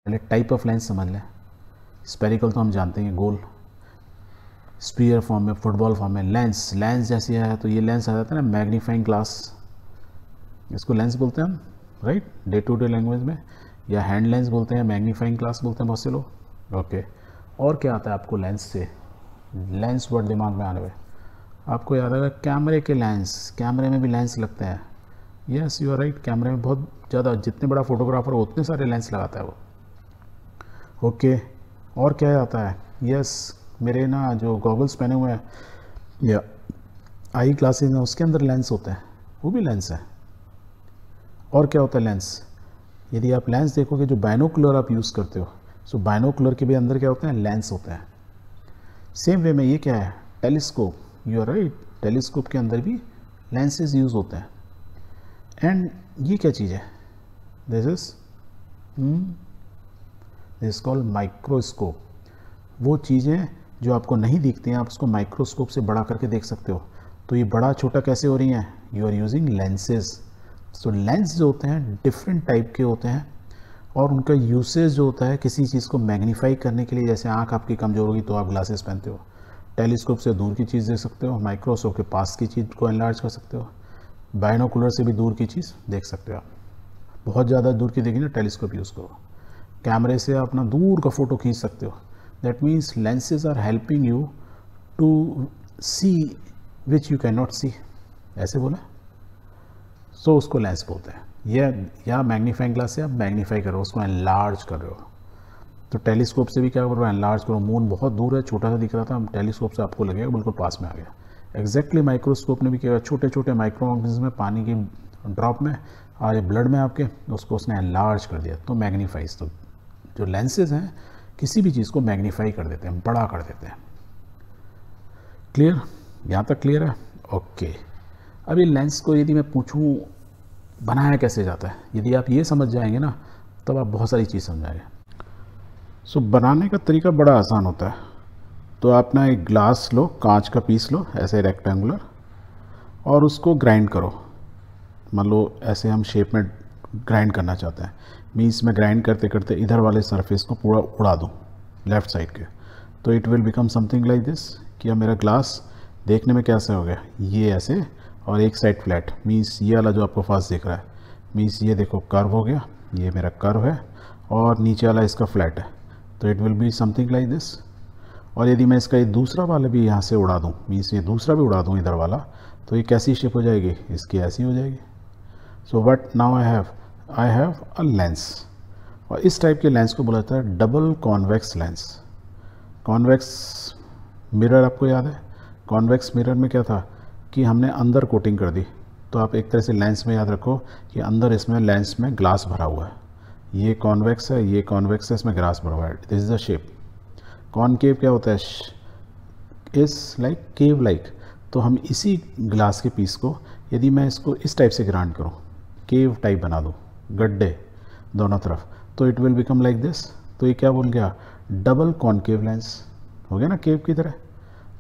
पहले type of lens समझ लें। स्पेरिकल तो हम जानते हैं, गोल। स्पीयर फॉर्म में, फुटबॉल फॉर्म में। लेंस, लेंस जैसे है तो ये लेंस आ जाता है ना मैग्नीफाइंग ग्लास, इसको लेंस बोलते हैं हम, right, day to day language में। या हैंड लेंस बोलते हैं, मैग्नीफाइंग ग्लास बोलते हैं बहुत से लोग। ओके, और क्या आता है आपको लेंस से? लेंस वर्ड दिमाग में आने में आपको याद आएगा कैमरे के लेंस। कैमरे में भी लेंस लगते हैं। यस, यू आर राइट, कैमरे में बहुत ज़्यादा, जितने बड़ा फोटोग्राफर हो उतने सारे लेंस लगाता है वो। ओके, और क्या आता है? यस, मेरे ना जो गॉगल्स पहने हुए हैं या आई ग्लासेस हैं उसके अंदर लेंस होते हैं, वो भी लेंस है। और क्या होता है लेंस? यदि आप लेंस देखोगे, जो बाइनोकुलर आप यूज़ करते हो, सो बाइनोकुलर के भी अंदर क्या होते हैं? लेंस होते हैं। सेम वे में ये क्या है? Telescope. You are right, telescope के अंदर भी लेंसेज यूज़ होते हैं। एंड ये क्या चीज़ है? This is called microscope. वो चीज़ें जो आपको नहीं दिखती हैं, आप उसको माइक्रोस्कोप से बड़ा करके देख सकते हो। तो ये बड़ा छोटा कैसे हो रही हैं? You are using lenses. So lens जो होते हैं डिफरेंट टाइप के होते हैं, और उनका यूसेज जो होता है किसी चीज़ को मैग्नीफाई करने के लिए। जैसे आंख आपकी कमज़ोर होगी तो आप ग्लासेस पहनते हो, टेलीस्कोप से दूर की चीज़ देख सकते हो, माइक्रोस्कोप के पास की चीज़ को एनलार्ज कर सकते हो, बाइनोकुलर से भी दूर की चीज़ देख सकते हो आप। बहुत ज़्यादा दूर की देखी ना, टेलीस्कोप यूज़ करो। कैमरे से अपना दूर का फ़ोटो खींच सकते हो। That means lenses are helping you to see which you can not see, ऐसे बोला। सो उसको लेंस बोलते हैं। या मैग्नीफाइंग ग्लास से आप मैग्नीफाई करो, उसको एनलार्ज कर रहे हो। तो टेलीस्कोप से भी क्या करो? एनलार्ज करो। मून बहुत दूर है, छोटा सा दिख रहा था, टेलीस्कोप से आपको लगेगा बिल्कुल पास में आ गया। एग्जैक्टली माइक्रोस्कोप ने भी किया, छोटे छोटे माइक्रो ऑर्गेनिज्म में, पानी की ड्रॉप में और ब्लड में आपके, उसको उसने एनलार्ज कर दिया, तो मैग्नीफाइज। तो जो लेंसेज हैं किसी भी चीज़ को मैग्नीफाई कर देते हैं, बड़ा कर देते हैं। क्लियर? यहाँ तक क्लियर है? ओके। अब ये लेंस को यदि मैं पूछूं बनाया कैसे जाता है, यदि आप ये समझ जाएंगे ना, तब आप बहुत सारी चीज़ समझाएंगे। सो बनाने का तरीका बड़ा आसान होता है। तो आप ना एक ग्लास लो, कांच का पीस लो ऐसे रेक्टेंगुलर, और उसको ग्राइंड करो। मान लो ऐसे हम शेप में ग्राइंड करना चाहते हैं, मीन्स मैं ग्राइंड करते करते इधर वाले सरफेस को पूरा उड़ा दूँ लेफ़्ट साइड के, तो it will become something like this. कि अब मेरा ग्लास देखने में कैसे हो गया? ये ऐसे, और एक साइड फ्लैट, मीन्स ये वाला जो आपको फास्ट दिख रहा है, मीन्स ये देखो कर्व हो गया, ये मेरा कर्व है, और नीचे वाला इसका फ्लैट है। तो it will be something like this. और यदि मैं इसका ये दूसरा वाला भी यहाँ से उड़ा दूँ, मीन्स ये दूसरा भी उड़ा दूँ इधर वाला, तो ये कैसी शेप हो जाएगी? इसकी ऐसी हो जाएगी। So what now I have a lens. और इस टाइप के लेंस को बोला जाता है double convex lens. Convex mirror आपको याद है? कॉन्वेक्स मिरर में क्या था कि हमने अंदर कोटिंग कर दी। तो आप एक तरह से लेंस में याद रखो कि अंदर इसमें लेंस में ग्लास भरा हुआ है। ये कॉन्वेक्स है, ये कॉन्वेक्स है, इसमें ग्लास भरा हुआ है। This is the shape. Concave क्या होता है? इस लाइक केव लाइक। तो हम इसी ग्लास के पीस को यदि मैं इसको इस टाइप से ग्राइंड करूँ, केव टाइप बना दूँ, गड्ढे दोनों तरफ, तो it will become like this. तो ये क्या बोल गया? डबल कॉनकेव लेंस हो गया ना, केव की तरह।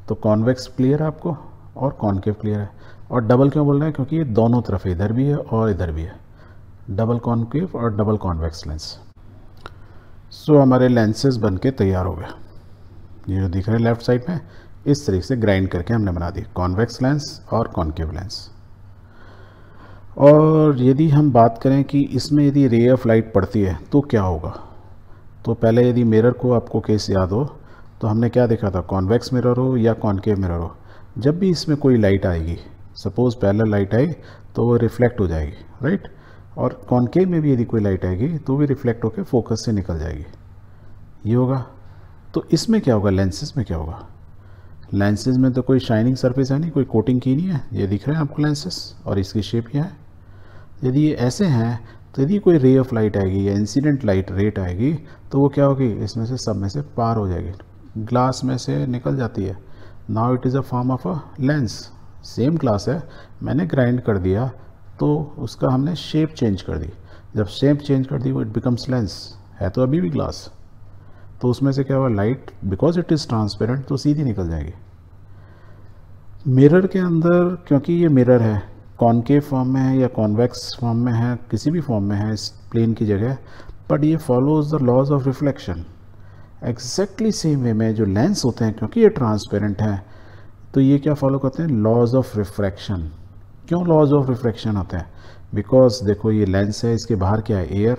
तो कॉन्वेक्स क्लियर है आपको, और कॉनकेव क्लियर है। और डबल क्यों बोल रहे हैं? क्योंकि ये दोनों तरफ है, इधर भी है और इधर भी है। डबल कॉनकेव और डबल कॉन्वेक्स लेंस। सो हमारे लेंसेज बन के तैयार हो गए। ये जो दिख रहे हैं लेफ्ट साइड में, इस तरीके से ग्राइंड करके हमने बना दी कॉन्वेक्स लेंस और कॉनकेव लेंस। और यदि हम बात करें कि इसमें यदि रे ऑफ लाइट पड़ती है तो क्या होगा, तो पहले यदि मिरर को आपको केस याद हो तो हमने क्या देखा था? कॉन्वेक्स मिरर हो या कॉनकेव मिरर हो, जब भी इसमें कोई लाइट आएगी, सपोज पैरेलल लाइट आई तो वो रिफ्लेक्ट हो जाएगी, राइट। और कॉनकेव में भी यदि कोई लाइट आएगी तो भी रिफ्लेक्ट होकर फोकस से निकल जाएगी, ये होगा। तो इसमें क्या होगा? लेंसेज में क्या होगा? लेंसेज में तो कोई शाइनिंग सरफेस है नहीं, कोई कोटिंग की नहीं है। ये दिख रहे हैं आपको लेंसेज, और इसकी शेप ये है। यदि ये ऐसे हैं तो यदि कोई रे ऑफ लाइट आएगी या इंसिडेंट लाइट रेट आएगी तो वो क्या होगी? इसमें से सब में से पार हो जाएगी, ग्लास में से निकल जाती है। Now it is a form of a lens. Same glass है, मैंने ग्राइंड कर दिया तो उसका हमने शेप चेंज कर दी। जब शेप चेंज कर दी वो इट बिकम्स लेंस। है तो अभी भी ग्लास, तो उसमें से क्या हुआ? Light, because it is transparent, तो सीधी निकल जाएगी। मिरर के अंदर क्योंकि ये मिरर है, कॉनकेव फॉर्म में है या कॉन्वेक्स फॉर्म में है, किसी भी फॉर्म में है इस प्लेन की जगह, बट ये follows the laws of reflection. Exactly same way में जो लेंस होते हैं, क्योंकि ये ट्रांसपेरेंट है, तो ये क्या फॉलो करते हैं, लॉज ऑफ रिफ्रैक्शन। क्यों लॉज ऑफ रिफ्रैक्शन होते हैं? बिकॉज देखो ये लेंस है, इसके बाहर क्या है, एयर,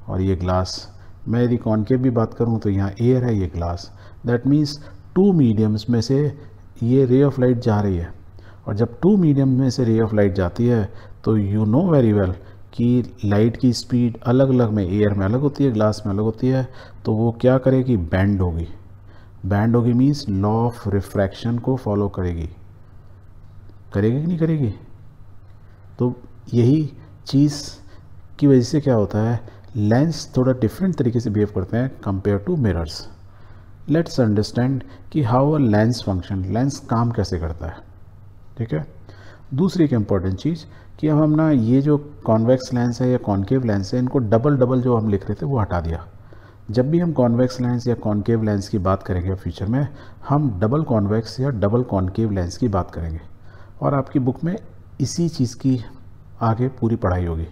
और ये ग्लास। मैं यदि कॉन्केव भी बात करूं तो यहाँ एयर है, ये glass. That means two mediums में से ये रे ऑफ लाइट जा रही है, और जब टू मीडियम में से रे ऑफ लाइट जाती है तो यू नो वेरी वेल कि लाइट की स्पीड अलग अलग में, एयर में अलग होती है, ग्लास में अलग होती है, तो वो क्या करेगी, बैंड होगी। बैंड होगी मीन्स लॉ ऑफ रिफ्रैक्शन को फॉलो करेगी। करेगी कि नहीं करेगी? तो यही चीज़ की वजह से क्या होता है, लेंस थोड़ा डिफरेंट तरीके से बिहेव करते हैं compare to mirrors. Let's understand कि how a lens function, lens काम कैसे करता है। ठीक है। दूसरी एक इम्पॉर्टेंट चीज़ कि अब हम ना ये जो कॉन्वेक्स लेंस है या कॉन्केव लेंस है, इनको डबल डबल जो हम लिख रहे थे वो हटा दिया। जब भी हम कॉन्वेक्स लेंस या कॉन्केव लेंस की बात करेंगे फ्यूचर में, हम डबल कॉन्वेक्स या डबल कॉन्केव लेंस की बात करेंगे, और आपकी बुक में इसी चीज़ की आगे पूरी पढ़ाई होगी।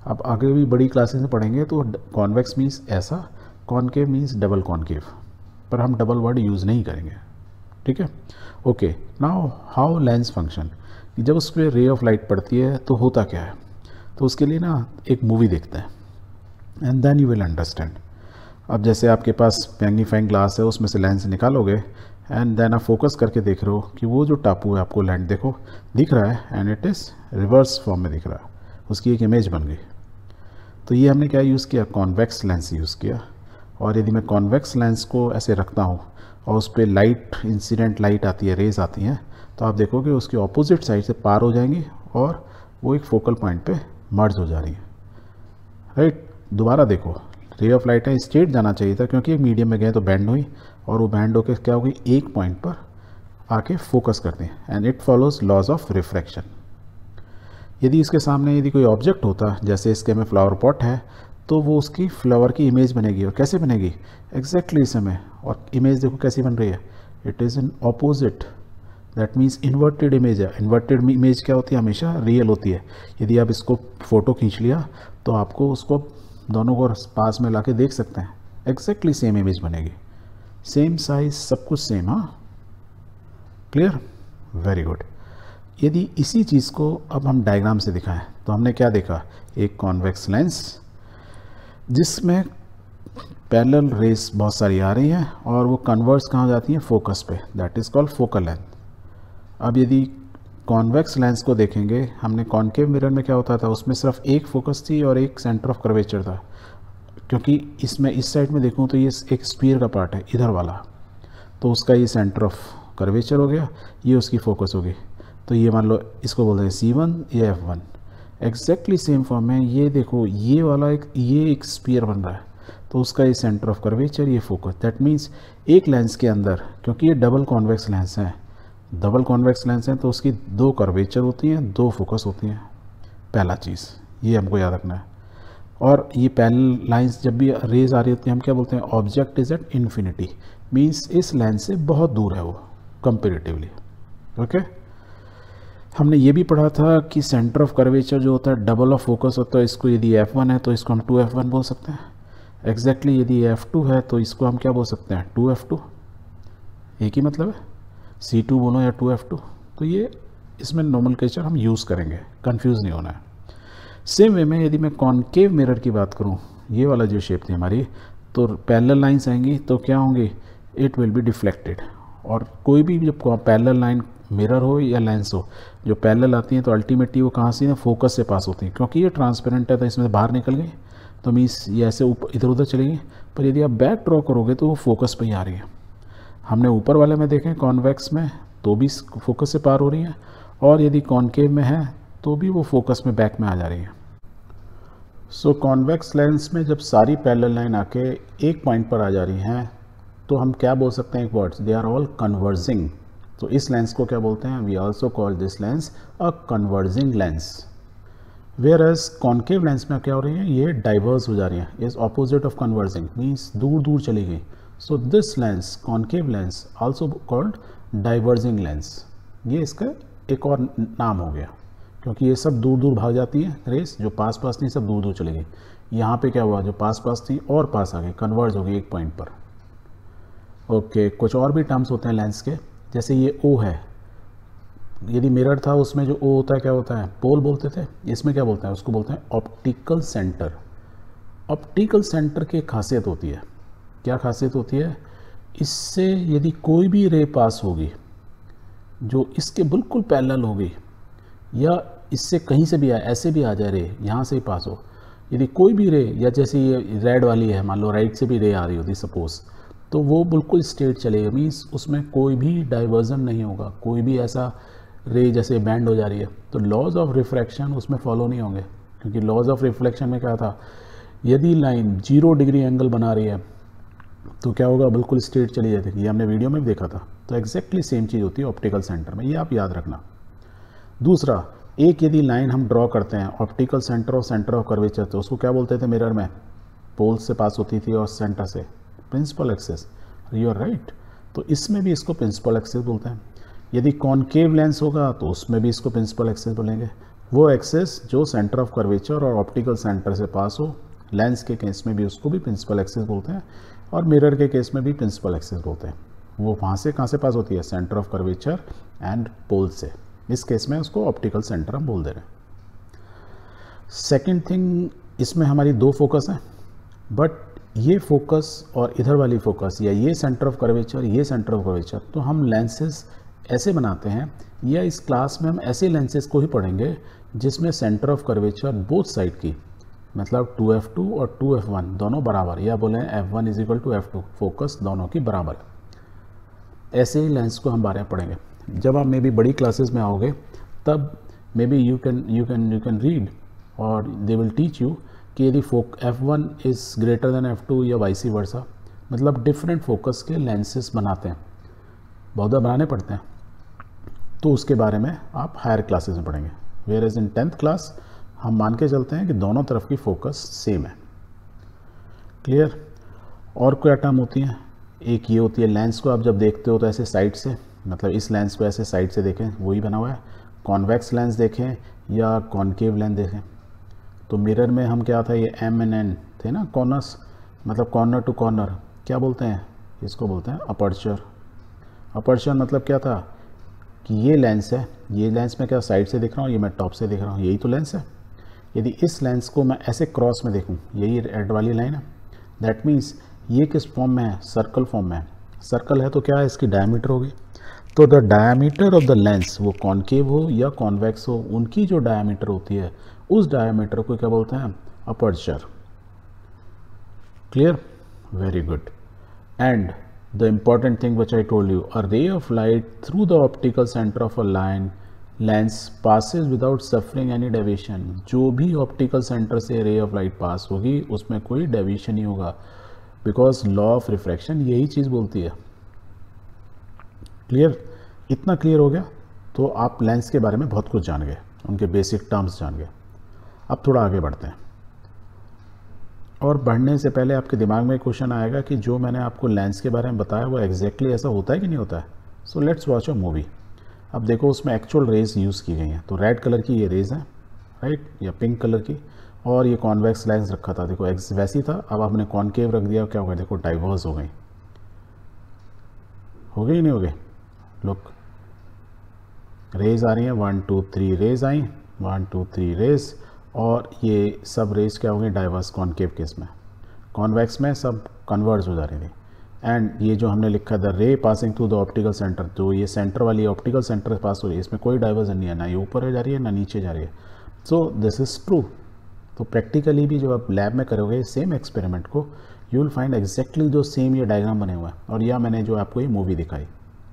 अब आगे भी बड़ी क्लासेस में पढ़ेंगे तो कॉन्वेक्स मीन्स ऐसा, कॉन्केव मीन्स डबल कॉन्केव, पर हम डबल वर्ड यूज़ नहीं करेंगे। ठीक है। Okay, now how lens function. जब उस पर रे ऑफ लाइट पड़ती है तो होता क्या है, तो उसके लिए ना एक मूवी देखते हैं, and then you will understand. अब जैसे आपके पास मैग्नीफाइंग ग्लास है, उसमें से लेंस निकालोगे, एंड देन आप फोकस करके देख रहे हो कि वो जो टापू है आपको लैंड देखो दिख रहा है, and it is reverse form में दिख रहा है, उसकी एक इमेज बन गई। तो ये हमने क्या यूज़ किया, कॉन्वेक्स लेंस यूज़ किया। और यदि मैं कॉन्वेक्स लेंस को ऐसे रखता हूँ और उस पर लाइट, इंसिडेंट लाइट आती है, रेज आती हैं, तो आप देखोगे उसकी ऑपोजिट साइड से पार हो जाएंगी और वो एक फोकल पॉइंट पे मर्ज हो जा रही है। राइट। दोबारा देखो, रे ऑफ लाइट है, स्ट्रेट जाना चाहिए था, क्योंकि एक मीडियम में गए तो बैंड हुई, और वो बैंड होकर क्या होगी, एक पॉइंट पर आके फोकस करते हैं, and it follows laws of refraction. यदि इसके सामने यदि कोई ऑब्जेक्ट होता, जैसे इसके में फ्लावर पॉट है, तो वो उसकी फ्लावर की इमेज बनेगी। और कैसे बनेगी, एग्जैक्टली इस समय, और इमेज देखो कैसी बन रही है, it is in opposite, that means inverted image है। इन्वर्टेड इमेज क्या होती है, हमेशा रियल होती है। यदि आप इसको फ़ोटो खींच लिया तो आपको उसको दोनों को पास में लाके देख सकते हैं, एग्जैक्टली सेम इमेज बनेगी, सेम साइज, सब कुछ सेम। हाँ, क्लियर, वेरी गुड। यदि इसी चीज़ को अब हम डायग्राम से दिखाएं तो हमने क्या देखा, एक कॉन्वेक्स लेंस जिसमें पैरेलल रेस बहुत सारी आ रही हैं और वो कन्वर्स कहाँ जाती हैं, फोकस पे, that is called focal length. अब यदि कॉन्वेक्स लेंस को देखेंगे, हमने कॉन्केव मिरर में क्या होता था, उसमें सिर्फ एक फोकस थी और एक सेंटर ऑफ कर्वेचर था, क्योंकि इसमें इस साइड में देखूँ तो ये एक स्फीयर का पार्ट है इधर वाला, तो उसका ये सेंटर ऑफ कर्वेचर हो गया, ये उसकी फोकस होगी। तो ये मान लो इसको बोलते हैं C1 या F1। एग्जैक्टली सेम फॉर्म में ये देखो, ये वाला ये एक स्फीयर बन रहा है, तो उसका ये सेंटर ऑफ कर्वेचर, ये फोकस। दैट मीन्स एक लेंस के अंदर, क्योंकि ये डबल कॉन्वेक्स लेंस है, डबल कॉन्वेक्स लेंस है, तो उसकी दो कर्वेचर होती हैं, दो फोकस होती हैं। पहला चीज़ ये हमको याद रखना है। और ये पैरेलल लाइंस जब भी रेज आ रही होती है, हम क्या बोलते हैं, object is at infinity, means इस लेंस से बहुत दूर है वो कंपेरेटिवली। ओके। हमने ये भी पढ़ा था कि सेंटर ऑफ कर्वेचर जो होता है डबल ऑफ फोकस होता है, इसको यदि F1 है तो इसको हम 2F1 बोल सकते हैं। एग्जैक्टली यदि F2 है तो इसको हम क्या बोल सकते हैं, 2F2, एक ही मतलब है, C2 बोलो या 2F2। तो ये इसमें नोमेनक्लेचर हम यूज़ करेंगे, कंफ्यूज नहीं होना है। सेम वे में यदि मैं कॉन्केव मिरर की बात करूँ, ये वाला जो शेप थी हमारी, तो पैरेलल लाइंस आएंगी तो क्या होंगी, इट विल बी डिफ्लेक्टेड। और कोई भी जब पैरेलल लाइन मिरर हो या लेंस हो, जो पैरेलल आती हैं तो अल्टीमेटली वो कहाँ से ना, फोकस से पास होती हैं। क्योंकि ये ट्रांसपेरेंट है तो इसमें बाहर निकल गई, तो मीन्स ये ऐसे ऊपर इधर उधर चलेगी, पर यदि आप बैक ड्रॉ करोगे तो वो फोकस पे ही आ रही है। हमने ऊपर वाले में देखें कॉन्वेक्स में तो भी फोकस से पार हो रही है, और यदि कॉन्केव में है तो भी वो फोकस में बैक में आ जा रही है। सो कॉन्वेक्स लेंस में जब सारी पैरेलल लाइन आके एक पॉइंट पर आ जा रही हैं तो हम क्या बोल सकते हैं, एक words, they are all converging. तो इस लेंस को क्या बोलते हैं, we also call this lens a converging lens. Whereas concave lens में क्या हो रही है, ये डाइवर्स हो जा रही है, is opposite of converging, means दूर दूर चली गई। So this lens, concave lens, also called diverging lens. ये इसका एक और नाम हो गया, क्योंकि ये सब दूर दूर भाग जाती हैं रेस, जो पास पास नहीं सब दूर दूर चली गई, यहाँ पे क्या हुआ, जो पास पास थी और पास आ गई, कन्वर्ज हो गई एक पॉइंट पर। ओके, कुछ और भी टर्म्स होते हैं लेंस के, जैसे ये ओ है, यदि मिरर था उसमें जो ओ होता है क्या होता है, पोल बोलते थे, इसमें क्या बोलते हैं, उसको बोलते हैं ऑप्टिकल सेंटर। ऑप्टिकल सेंटर की खासियत होती है, क्या खासियत होती है, इससे यदि कोई भी रे पास होगी जो इसके बिल्कुल पैरेलल होगी, या इससे कहीं से भी आए, ऐसे भी आ जाए रे, यहाँ से ही पास हो, यदि कोई भी रे, या जैसे ये रेड वाली है, मान लो राइट से भी रे आ रही होती सपोज, तो वो बिल्कुल स्ट्रेट चलेगा, मीन्स उसमें कोई भी डाइवर्जन नहीं होगा, कोई भी ऐसा रे जैसे बैंड हो जा रही है, तो लॉज ऑफ रिफ्रैक्शन उसमें फॉलो नहीं होंगे। क्योंकि लॉज ऑफ रिफ्लेक्शन में क्या था, यदि लाइन 0 डिग्री एंगल बना रही है तो क्या होगा, बिल्कुल स्ट्रेट चली जाती है, ये हमने वीडियो में भी देखा था। तो एग्जैक्टली सेम चीज़ होती है ऑप्टिकल सेंटर में, ये आप याद रखना। दूसरा, एक यदि लाइन हम ड्रॉ करते हैं ऑप्टिकल सेंटर और सेंटर ऑफ कर्वेचर, तो उसको क्या बोलते थे मिरर में, पोल से पास होती थी और सेंटर से, principal axis. You are right. तो इसमें भी इसको प्रिंसिपल एक्सिस बोलते हैं। यदि कॉनकेव लेंस होगा तो उसमें भी इसको प्रिंसिपल एक्सिस बोलेंगे, वो एक्सिस जो सेंटर ऑफ कर्वेचर और ऑप्टिकल सेंटर से पास हो। लेंस के केस में भी उसको भी प्रिंसिपल एक्सिस बोलते हैं, और मिरर के केस में भी प्रिंसिपल एक्सिस बोलते हैं। वो वहाँ से कहाँ से पास होती है, centre of curvature and pole से। इस केस में उसको ऑप्टिकल सेंटर हम बोल दे रहे हैं। सेकेंड थिंग, इसमें हमारी 2 फोकस हैं, बट ये फोकस और इधर वाली फोकस, या ये सेंटर ऑफ कर्वेचर, ये सेंटर ऑफ कर्वेचर, तो हम लेंसेज ऐसे बनाते हैं, या इस क्लास में हम ऐसे लेंसेज को ही पढ़ेंगे जिसमें centre of curvature both side की, मतलब 2f2 और 2f1 दोनों बराबर, या बोले f1 is equal to f2, focus दोनों की बराबर। ऐसे ही लेंस को हम बारे में पढ़ेंगे। जब आप मे बी बड़ी क्लासेस में आओगे तब may be you can read और दे विल टीच यू कि यदि f1 is greater than f2 या वाइसी वर्सा, मतलब डिफरेंट फोकस के लेंसेज बनाते हैं, बहुत बनाने पड़ते हैं, तो उसके बारे में आप हायर क्लासेस में पढ़ेंगे। Where as in 10th class हम मान के चलते हैं कि दोनों तरफ की फोकस सेम है। क्लियर। और क्या टर्म होती हैं, एक ये होती है, लेंस को आप जब देखते हो तो ऐसे साइड से, मतलब इस लेंस को ऐसे साइड से देखें, वही बना हुआ है। कॉन्वेक्स लेंस देखें या कॉनकेव लेंस देखें, तो मिरर में हम क्या था, ये एम एंड एन थे ना, कॉर्नर्स, मतलब कॉर्नर टू कॉर्नर, क्या बोलते हैं, इसको बोलते हैं अपर्चर। अपर्चर मतलब क्या था कि ये लेंस है, ये लेंस में क्या साइड से दिख रहा हूँ, ये मैं टॉप से दिख रहा हूँ, यही तो लेंस है। यदि इस लेंस को मैं ऐसे क्रॉस में देखूँ, यही रेड वाली लाइन है, दैट मीन्स ये किस फॉर्म में है, सर्कल फॉर्म में है। सर्कल है तो क्या है, इसकी डायमीटर होगी, तो the diameter of the lens, वो कॉनकेव हो या कॉन्वेक्स हो, उनकी जो डायमीटर होती है उस डायमीटर को क्या बोलते हैं, aperture. Clear, very good. And the important thing which I told you, a ray of light through the optical centre of a line lens passes without suffering any deviation. जो भी optical centre से ray of light pass होगी उसमें कोई deviation नहीं होगा, because law of refraction यही चीज़ बोलती है। क्लियर, इतना क्लियर हो गया तो आप लेंस के बारे में बहुत कुछ जान गए, उनके बेसिक टर्म्स जान गए। अब थोड़ा आगे बढ़ते हैं, और बढ़ने से पहले आपके दिमाग में क्वेश्चन आएगा कि जो मैंने आपको लेंस के बारे में बताया वो एग्जैक्टली ऐसा होता है कि नहीं होता है। So let's watch a movie. अब देखो उसमें एक्चुअल रेज यूज़ की गई हैं, तो रेड कलर की ये रेज हैं, राइट, या पिंक कलर की, और ये कॉन्वेक्स लेंस रखा था, देखो एक्स वैसी था, अब आपने कॉनकेव रख दिया, क्या हो गया, देखो डाइवर्स हो गई, नहीं हो गई। लुक, रेज आ रही हैं, 1 2 3 रेज आई, 1 2 3 रेज, और ये सब रेज क्या हो गई, डाइवर्स। कॉनकेव केस में, कॉन्वेक्स में सब कन्वर्ज हो जा रही थी। एंड ये जो हमने लिखा द रे passing through the optical centre, तो ये सेंटर वाली ऑप्टिकल सेंटर पास हो रही है, इसमें कोई डाइवर्जन नहीं है, ना ये ऊपर जा रही है ना नीचे जा रही है। So this is true. तो प्रैक्टिकली भी जब आप लैब में करोगे सेम एक्सपेरिमेंट को, यू विल फाइंड एग्जैक्टली जो सेम ये डायग्राम बने हुआ है, और या मैंने जो आपको ये मूवी दिखाई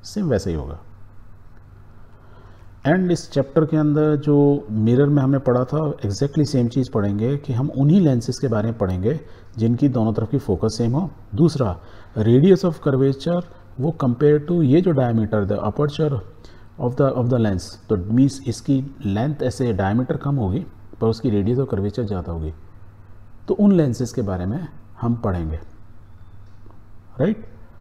सेम वैसे ही होगा। एंड इस चैप्टर के अंदर जो मिरर में हमने पढ़ा था एग्जैक्टली सेम चीज़ पढ़ेंगे कि हम उन्हीं लेंसेज के बारे में पढ़ेंगे जिनकी दोनों तरफ की फोकस सेम हो। दूसरा, रेडियस ऑफ कर्वेचर वो कंपेयर टू ये जो diameter, the aperture of the lens, तो मीन्स इसकी लेंथ ऐसे डायमीटर कम होगी पर उसकी रेडियस ऑफ कर्वेचर ज़्यादा होगी, तो उन लेंसेज के बारे में हम पढ़ेंगे, राइट।